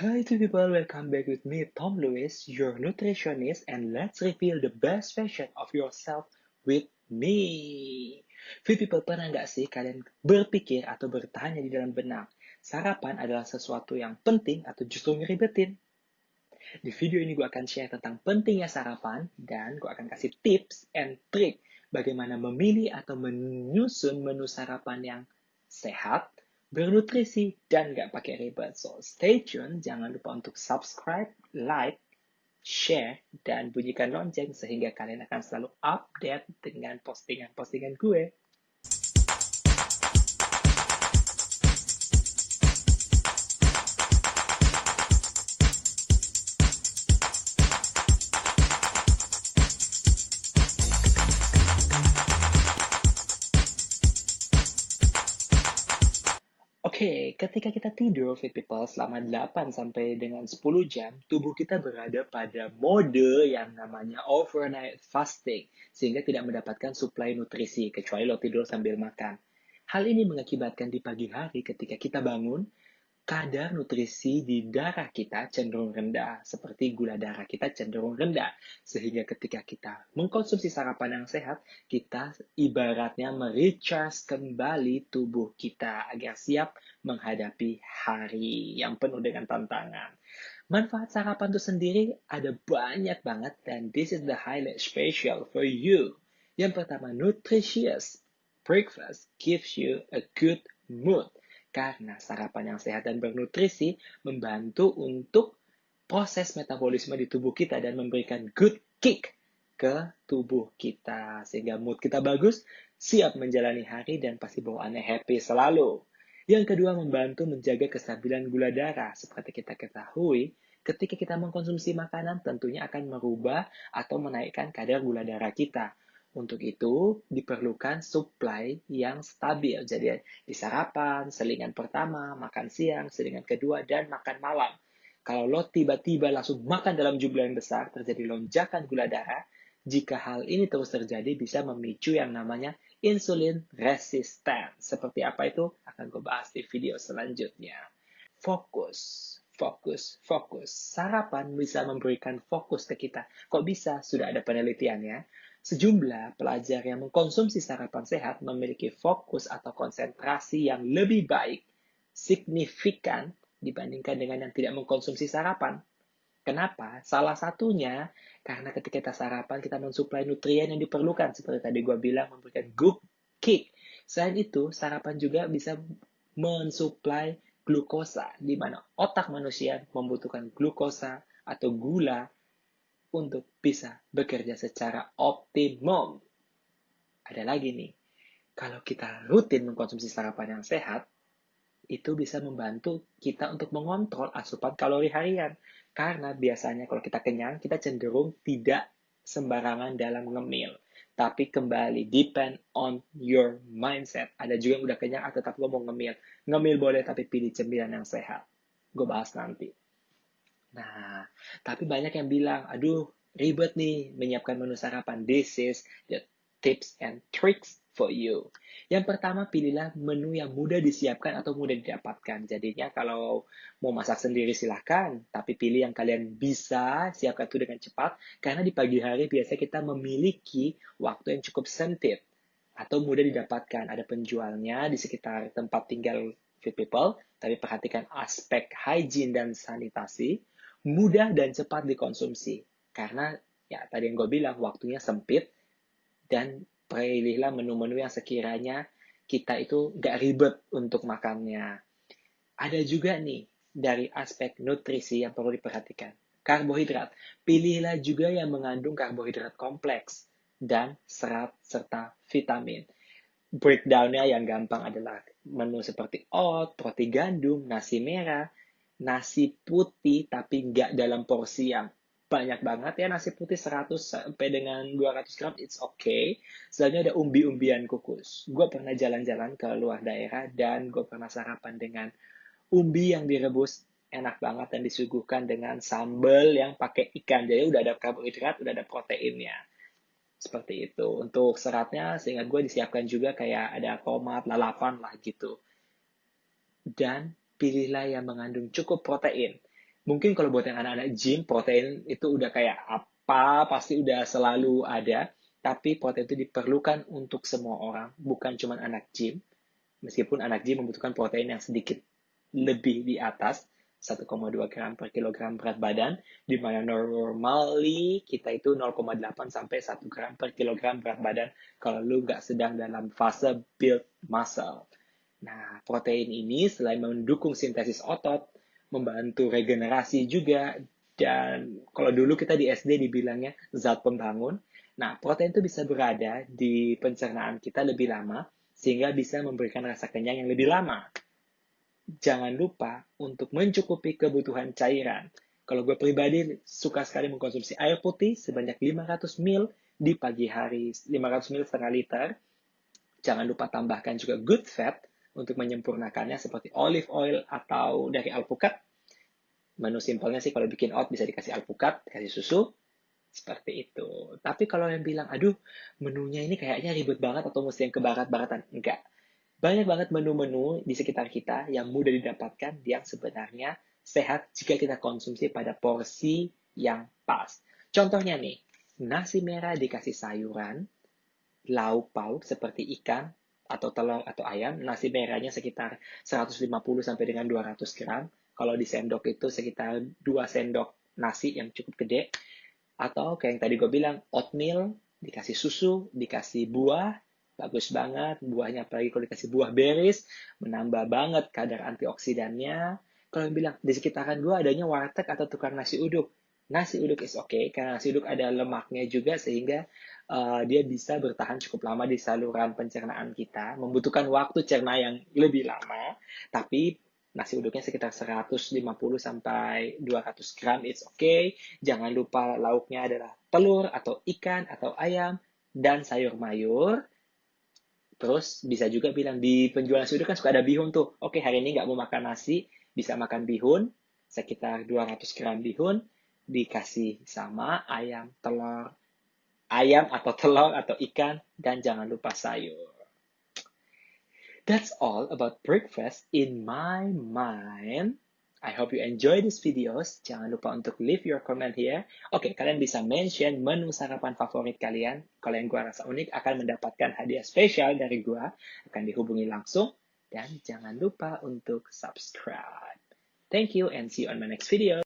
Hi to people, welcome back with me, Tom Lewis, your nutritionist, and let's reveal the best version of yourself with me. Fit people, pernah nggak sih kalian berpikir atau bertanya di dalam benak, sarapan adalah sesuatu yang penting atau justru ngeribetin? Di video ini gue akan share tentang pentingnya sarapan, dan gue akan kasih tips and trick bagaimana memilih atau menyusun menu sarapan yang sehat, bernutrisi, dan gak pakai ribet. So, stay tune, jangan lupa untuk subscribe, like, share, dan bunyikan lonceng sehingga kalian akan selalu update dengan postingan-postingan gue. Oke, ketika kita tidur, fit people, selama 8 sampai dengan 10 jam, tubuh kita berada pada mode yang namanya overnight fasting, sehingga tidak mendapatkan suplai nutrisi, kecuali lo tidur sambil makan. Hal ini mengakibatkan di pagi hari ketika kita bangun, kadar nutrisi di darah kita cenderung rendah, seperti gula darah kita cenderung rendah. Sehingga ketika kita mengkonsumsi sarapan yang sehat, kita ibaratnya merecharge kembali tubuh kita agar siap menghadapi hari yang penuh dengan tantangan. Manfaat sarapan itu sendiri ada banyak banget, dan this is the highlight special for you. Yang pertama, nutritious. Breakfast gives you a good mood. Karena sarapan yang sehat dan bernutrisi membantu untuk proses metabolisme di tubuh kita dan memberikan good kick ke tubuh kita. Sehingga mood kita bagus, siap menjalani hari, dan pasti bawaannya happy selalu. Yang kedua, membantu menjaga kestabilan gula darah. Seperti kita ketahui, ketika kita mengkonsumsi makanan tentunya akan merubah atau menaikkan kadar gula darah kita. Untuk itu, diperlukan suplai yang stabil. Jadi, di sarapan, selingan pertama, makan siang, selingan kedua, dan makan malam. Kalau lo tiba-tiba langsung makan dalam jumlah yang besar, terjadi lonjakan gula darah. Jika hal ini terus terjadi, bisa memicu yang namanya insulin resistan. Seperti apa itu? Akan gue bahas di video selanjutnya. Fokus. Fokus, fokus. Sarapan bisa memberikan fokus ke kita. Kok bisa? Sudah ada penelitiannya. Sejumlah pelajar yang mengkonsumsi sarapan sehat memiliki fokus atau konsentrasi yang lebih baik, signifikan dibandingkan dengan yang tidak mengkonsumsi sarapan. Kenapa? Salah satunya karena ketika kita sarapan, kita mensuplai nutrien yang diperlukan. Seperti tadi gue bilang, memberikan good kick. Selain itu, sarapan juga bisa mensuplai glukosa, di mana otak manusia membutuhkan glukosa atau gula untuk bisa bekerja secara optimum. Ada lagi nih, kalau kita rutin mengkonsumsi sarapan yang sehat, itu bisa membantu kita untuk mengontrol asupan kalori harian. Karena biasanya kalau kita kenyang, kita cenderung tidak sembarangan dalam ngemil. Tapi kembali, depend on your mindset. Ada juga yang udah kenyang, tetap lo mau ngemil. Ngemil boleh, tapi pilih cemilan yang sehat. Gue bahas nanti. Nah, tapi banyak yang bilang, aduh, ribet nih menyiapkan menu sarapan. This is the tips and tricks for you. Yang pertama, pilihlah menu yang mudah disiapkan atau mudah didapatkan. Jadinya kalau mau masak sendiri silahkan, tapi pilih yang kalian bisa siapkan itu dengan cepat, karena di pagi hari biasanya kita memiliki waktu yang cukup sempit atau mudah didapatkan. Ada penjualnya di sekitar tempat tinggal fit people, tapi perhatikan aspek hygiene dan sanitasi, mudah dan cepat dikonsumsi. Karena ya tadi yang gue bilang, waktunya sempit, dan pilihlah menu-menu yang sekiranya kita itu gak ribet untuk makannya. Ada juga nih dari aspek nutrisi yang perlu diperhatikan. Karbohidrat. Pilihlah juga yang mengandung karbohidrat kompleks dan serat serta vitamin. Breakdown-nya yang gampang adalah menu seperti oat, roti gandum, nasi merah, nasi putih tapi nggak dalam porsi yang banyak banget ya. Nasi putih 100 sampai dengan 200 gram, it's okay. Selanjutnya ada umbi-umbian kukus. Gue pernah jalan-jalan ke luar daerah dan gue pernah sarapan dengan umbi yang direbus, enak banget, dan disuguhkan dengan sambal yang pakai ikan. Jadi udah ada karbohidrat, udah ada proteinnya. Seperti itu. Untuk seratnya, seingat gue disiapkan juga kayak ada tomat, lalapan lah gitu. Dan pilihlah yang mengandung cukup protein. Mungkin kalau buat yang anak-anak gym, protein itu udah kayak apa, pasti udah selalu ada. Tapi protein itu diperlukan untuk semua orang, bukan cuma anak gym. Meskipun anak gym membutuhkan protein yang sedikit lebih di atas 1,2 gram per kilogram berat badan, di mana normally kita itu 0,8 sampai 1 gram per kilogram berat badan kalau lu nggak sedang dalam fase build muscle. Nah, protein ini selain mendukung sintesis otot, membantu regenerasi juga, dan kalau dulu kita di SD dibilangnya zat pembangun. Nah, protein itu bisa berada di pencernaan kita lebih lama, sehingga bisa memberikan rasa kenyang yang lebih lama. Jangan lupa untuk mencukupi kebutuhan cairan. Kalau gue pribadi suka sekali mengkonsumsi air putih sebanyak 500 ml di pagi hari, 500 ml setengah liter. Jangan lupa tambahkan juga good fat untuk menyempurnakannya seperti olive oil atau dari alpukat. Menu simpelnya sih kalau bikin oat bisa dikasih alpukat, dikasih susu, seperti itu. Tapi kalau yang bilang, aduh menunya ini kayaknya ribet banget atau mesti yang ke barat-baratan, enggak. Banyak banget menu-menu di sekitar kita yang mudah didapatkan yang sebenarnya sehat jika kita konsumsi pada porsi yang pas. Contohnya nih, nasi merah dikasih sayuran, lauk pauk seperti ikan atau telur atau ayam, nasi merahnya sekitar 150 sampai dengan 200 gram. Kalau di sendok itu sekitar 2 sendok nasi yang cukup gede. Atau kayak yang tadi gue bilang, oatmeal, dikasih susu, dikasih buah, bagus banget. Buahnya apalagi kalau dikasih buah berries, menambah banget kadar antioksidannya. Kalau yang bilang, di sekitaran gue adanya warteg atau tukang nasi uduk. Nasi uduk is okay, karena nasi uduk ada lemaknya juga sehingga dia bisa bertahan cukup lama di saluran pencernaan kita. Membutuhkan waktu cerna yang lebih lama, tapi nasi uduknya sekitar 150 sampai 200 gram, it's okay. Jangan lupa lauknya adalah telur atau ikan atau ayam dan sayur mayur. Terus bisa juga bilang di penjual nasi uduk kan suka ada bihun tuh. Oke, hari ini nggak mau makan nasi, bisa makan bihun, sekitar 200 gram bihun, dikasih sama ayam atau telur atau ikan, dan jangan lupa sayur. That's all about breakfast in my mind. I hope you enjoy these videos. Jangan lupa untuk leave your comment here. Oke, kalian bisa mention menu sarapan favorit kalian. Kalau yang gua rasa unik akan mendapatkan hadiah spesial dari gua. Akan dihubungi langsung. Dan jangan lupa untuk subscribe. Thank you and see you on my next video.